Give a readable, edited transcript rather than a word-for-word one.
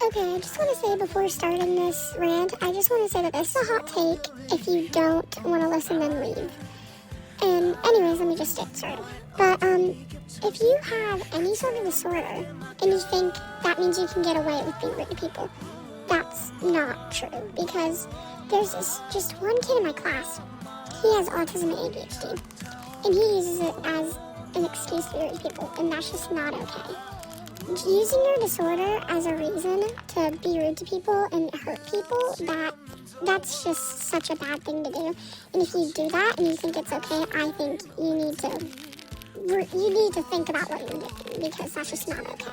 Okay, I just want to say before starting this rant, I just want to say that this is a hot take. If you don't want to listen, then leave. And anyways, let me just get started. But if you have any sort of disorder and you think that means you can get away with being rude to people, that's not true. Because there's just one kid in my class. He has autism and ADHD. And he uses it as an excuse to be rude to people. And that's just not okay. Using your disorder as a reason to be rude to people and hurt people, that's just such a bad thing to do. And if you do that and you think it's okay, I think you need to think about what you're doing, because that's just not okay.